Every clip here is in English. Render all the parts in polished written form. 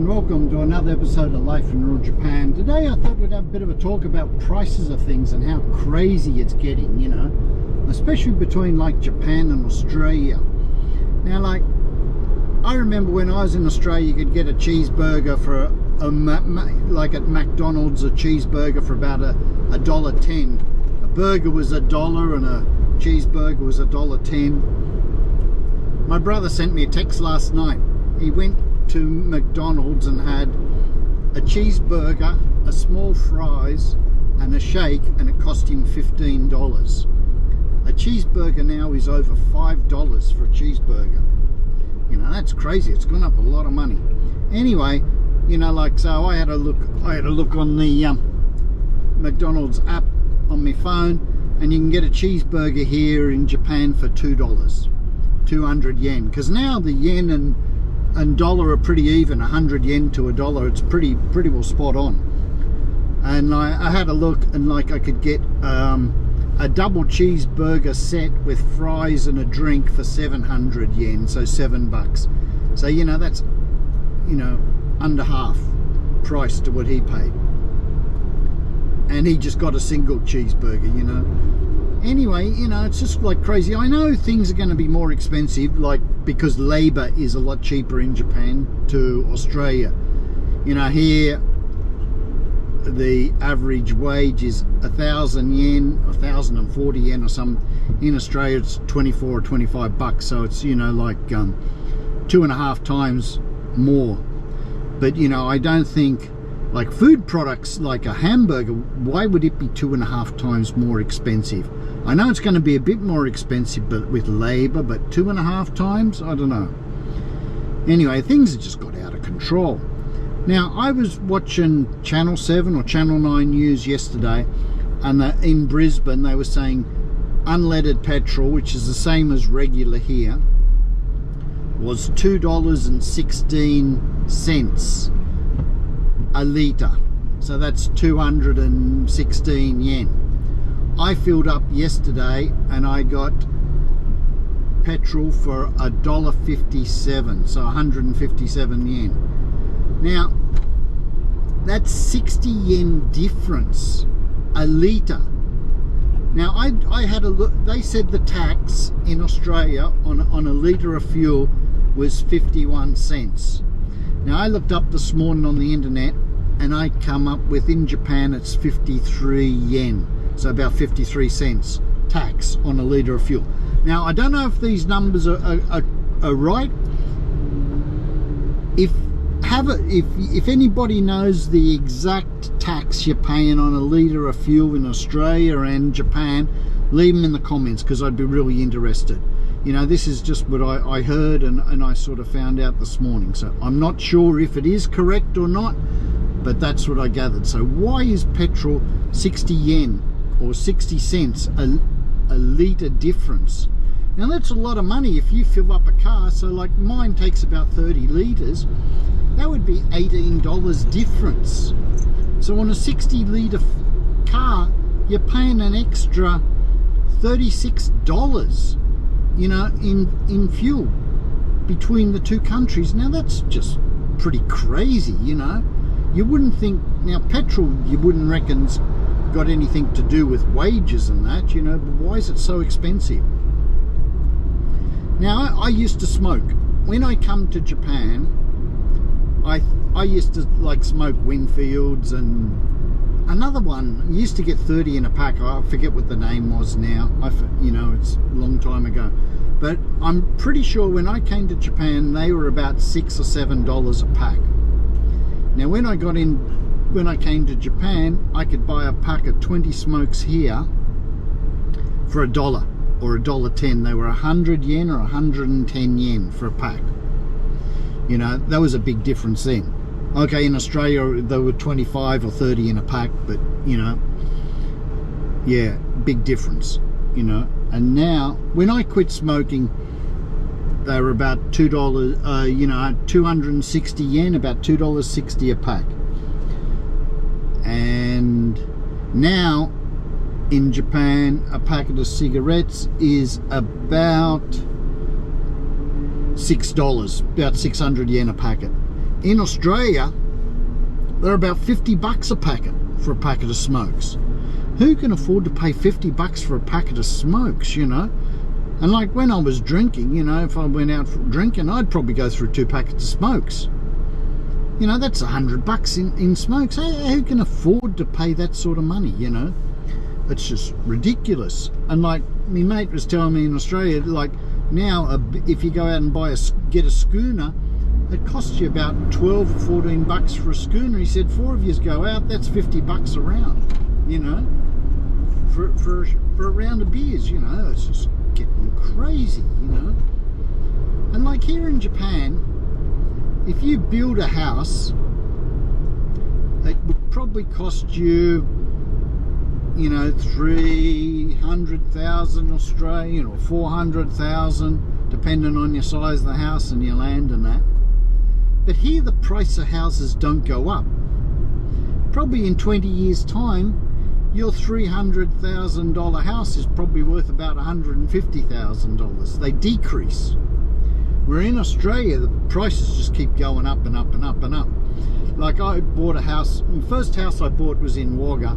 welcome to another episode of Life in Rural Japan. Today I thought we'd have a bit of a talk about prices of things and how crazy it's getting, you know, especially between like Japan and Australia. Now, like, I remember when I was in Australia, you could get a cheeseburger for like at McDonald's, a cheeseburger for about $1.10. A burger was $1 and a cheeseburger was $1.10. My brother sent me a text last night. He went to McDonald's and had a cheeseburger, a small fries and a shake, and it cost him $15. A cheeseburger now is over $5 for a cheeseburger. You know, that's crazy. It's gone up a lot of money. Anyway, you know, like, so I had a look on the McDonald's app on my phone, and you can get a cheeseburger here in Japan for $2, 200 yen, because now the yen and dollar are pretty even. 100 yen to $1, it's pretty well spot on. And I had a look, and like I could get a double cheeseburger set with fries and a drink for 700 yen, so $7. So, you know, that's, you know, under half price to what he paid, and he just got a single cheeseburger, you know. Anyway, you know, it's just like crazy. I know things are going to be more expensive, like, because labor is a lot cheaper in Japan to Australia. You know, here the average wage is 1,000 yen, 1,040 yen or something. In Australia it's 24 or 25 bucks, so it's, you know, like 2.5 times more. But, you know, I don't think, like, food products like a hamburger, why would it be 2.5 times more expensive? I know it's going to be a bit more expensive but with labor, but 2.5 times? I don't know. Anyway, things have just got out of control. Now, I was watching Channel 7 or Channel 9 News yesterday, and in Brisbane they were saying unleaded petrol, which is the same as regular here, was $2.16 a litre. So that's 216 yen. I filled up yesterday and I got petrol for $1.57, so 157 yen. Now, that's 60 yen difference a litre. Now, I had a look. They said the tax in Australia on a litre of fuel was 51 cents. Now, I looked up this morning on the internet, and I come up with, in Japan it's 53 yen, so about 53 cents tax on a litre of fuel. Now, I don't know if these numbers are right. If anybody knows the exact tax you're paying on a litre of fuel in Australia and Japan, leave them in the comments, because I'd be really interested. You know, this is just what I heard and I sort of found out this morning, so I'm not sure if it is correct or not, but that's what I gathered. So why is petrol 60 yen or 60 cents a litre difference? Now, that's a lot of money if you fill up a car. So like mine takes about 30 litres. That would be $18 difference. So on a 60 litre car, you're paying an extra $36, you know, in fuel between the two countries. Now, that's just pretty crazy, you know. You wouldn't think, now petrol, you wouldn't reckon's got anything to do with wages and that, you know, but why is it so expensive? Now, I used to smoke. When I come to Japan, I used to like smoke Winfields, and another one, I used to get 30 in a pack. I forget what the name was now. You know, it's a long time ago. But I'm pretty sure when I came to Japan, they were about $6 or $7 a pack. Now, when I came to Japan, I could buy a pack of 20 smokes here for $1 or $1.10. They were 100 yen or 110 yen for a pack. You know, that was a big difference then. Okay, in Australia they were 25 or 30 in a pack, but, you know, yeah, big difference, you know. And now, when I quit smoking, they were about $2, you know, 260 yen, about $2.60 a pack. And now in Japan, a packet of cigarettes is about $6, about 600 yen a packet. in Australia, they're about 50 bucks a packet for a packet of smokes. Who can afford to pay 50 bucks for a packet of smokes, you know? And like when I was drinking, you know, if I went out for drinking, I'd probably go through 2 packets of smokes. You know, that's 100 bucks in smokes. Who can afford to pay that sort of money, you know? It's just ridiculous. And like my mate was telling me in Australia, like now if you go out and get a schooner, it costs you about 12 or 14 bucks for a schooner. He said 4 of yous go out, that's 50 bucks a round, you know, for a round of beers, you know. It's just getting crazy, you know. And like here in Japan, if you build a house, it would probably cost you, you know, 300,000 Australian or 400,000, depending on your size of the house and your land and that. But here the price of houses don't go up. Probably in 20 years time, your $300,000 house is probably worth about $150,000. They decrease. Where in Australia, the prices just keep going up and up and up and up. Like I bought a house, the first house I bought was in Wagga,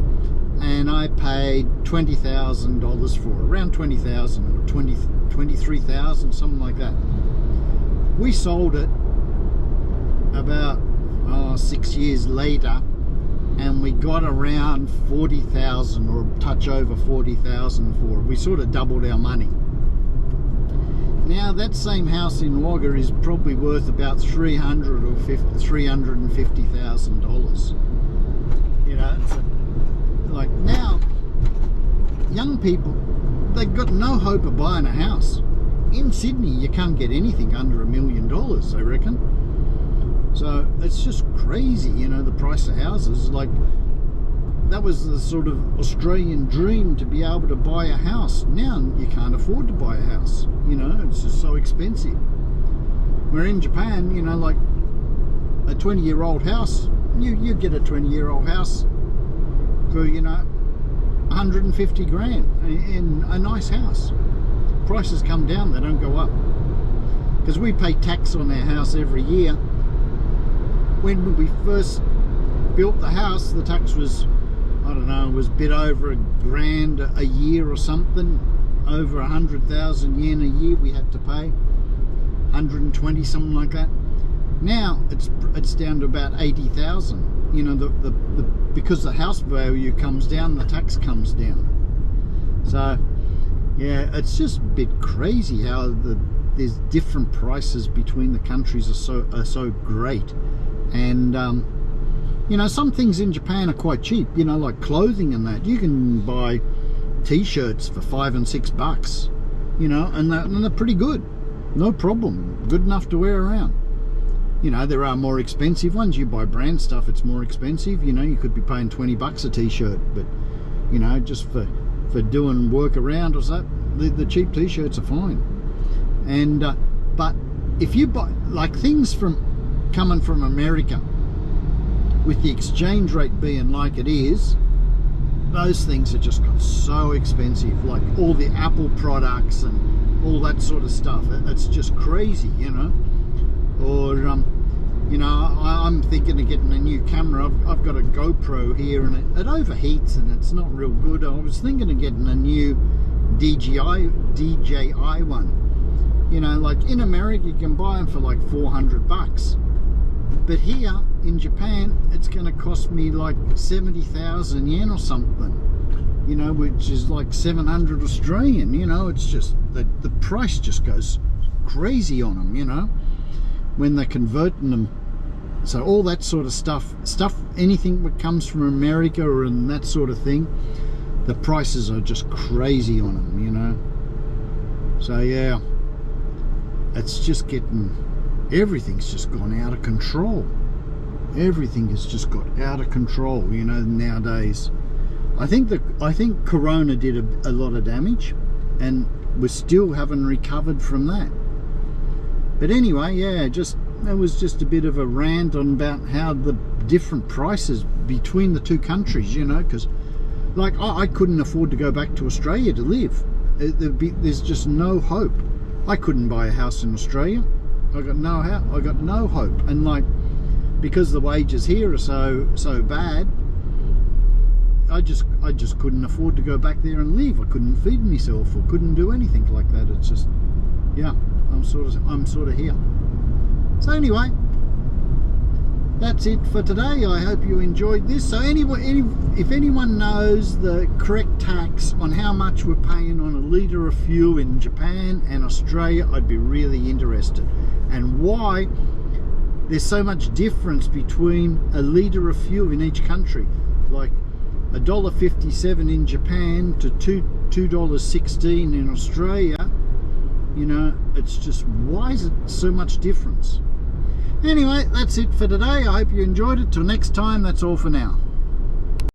and I paid $20,000 for it, around 20,000 or 23,000, something like that. We sold it about 6 years later, and we got around 40,000 or a touch over 40,000 for it. We sort of doubled our money. Now that same house in Wagga is probably worth about $350,000. You know, so like now, young people, they've got no hope of buying a house. In Sydney, you can't get anything under $1 million, I reckon. So it's just crazy, you know, the price of houses. Like, that was the sort of Australian dream, to be able to buy a house. Now you can't afford to buy a house, you know, it's just so expensive. Where in Japan, you know, like a 20-year-old house, you get a 20-year-old house for, you know, 150 grand in a nice house. Prices come down, they don't go up. Because we pay tax on our house every year. When we first built the house, the tax was, I don't know, it was a bit over $1,000 a year or something. Over 100,000 yen a year we had to pay, 120, something like that. Now it's down to about 80,000. You know, because the house value comes down, the tax comes down. So yeah, it's just a bit crazy how there's different prices between the countries are so great. And you know, some things in Japan are quite cheap, you know, like clothing and that. You can buy t-shirts for $5 and $6, you know, and they're pretty good, no problem, good enough to wear around. You know, there are more expensive ones. You buy brand stuff, it's more expensive. You know, you could be paying 20 bucks a t-shirt, but you know, just for doing work around or so, the cheap t-shirts are fine. And but if you buy like things coming from America, with the exchange rate being like it is, those things have just got so expensive. Like all the Apple products and all that sort of stuff, it's just crazy, you know. Or you know, I'm thinking of getting a new camera. I've got a GoPro here, and it overheats and it's not real good. I was thinking of getting a new DJI one. You know, like in America you can buy them for like 400 bucks. But here in Japan, it's going to cost me like 70,000 yen or something, you know, which is like 700 Australian, you know. It's just, the price just goes crazy on them, you know, when they're converting them. So all that sort of stuff, anything that comes from America or in that sort of thing, the prices are just crazy on them, you know. So yeah, it's just getting, everything's just gone out of control. Everything has just got out of control, you know, nowadays. I think Corona did a lot of damage, and we still haven't recovered from that. But anyway, yeah, that was just a bit of a rant on about how the different prices between the two countries, you know, because like I couldn't afford to go back to Australia to live. There's just no hope. I couldn't buy a house in Australia. I got no hope. And like because the wages here are so bad, I just couldn't afford to go back there and live. I couldn't feed myself or couldn't do anything like that. It's just, yeah, I'm sort of here. So anyway, that's it for today. I hope you enjoyed this. So if anyone knows the correct tax on how much we're paying on a litre of fuel in Japan and Australia, I'd be really interested. And why there's so much difference between a litre of fuel in each country. Like $1.57 in Japan to $2.16 in Australia. You know, it's just, why is it so much difference? Anyway, that's it for today. I hope you enjoyed it. Till next time, that's all for now.